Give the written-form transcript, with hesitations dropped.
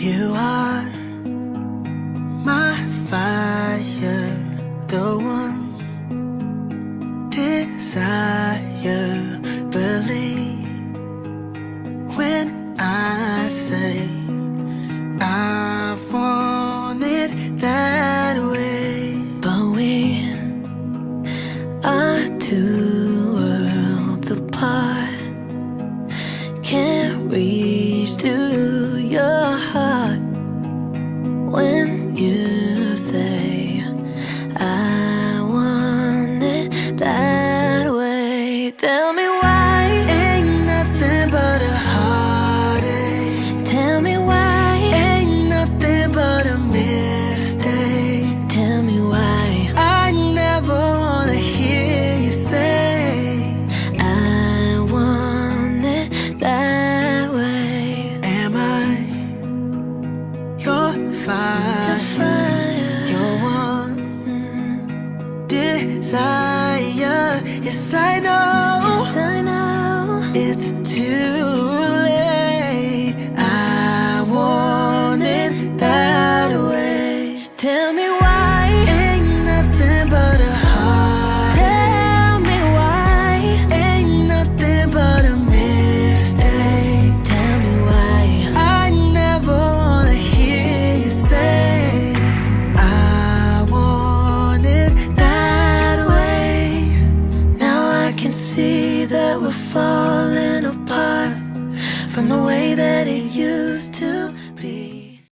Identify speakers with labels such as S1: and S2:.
S1: You are my fire, the one desire. Believe when I say I want it that way. But we are two worlds apart. Can't reach to your heart when you say I want it that way. Tell me why ain't nothing but a heartache. Tell me why ain't nothing but a mistake. Tell me why I never wanna hear you say I want it that way. Am I your fire, your one desire? Yes, I know, yes, I know. It's too late. I want it that way. Tell me why ain't nothing but a heart. Tell me why ain't nothing but a mistake. Tell me why I never wanna hear you say I want it that way. Now I can see that we're falling apart from the way that it used to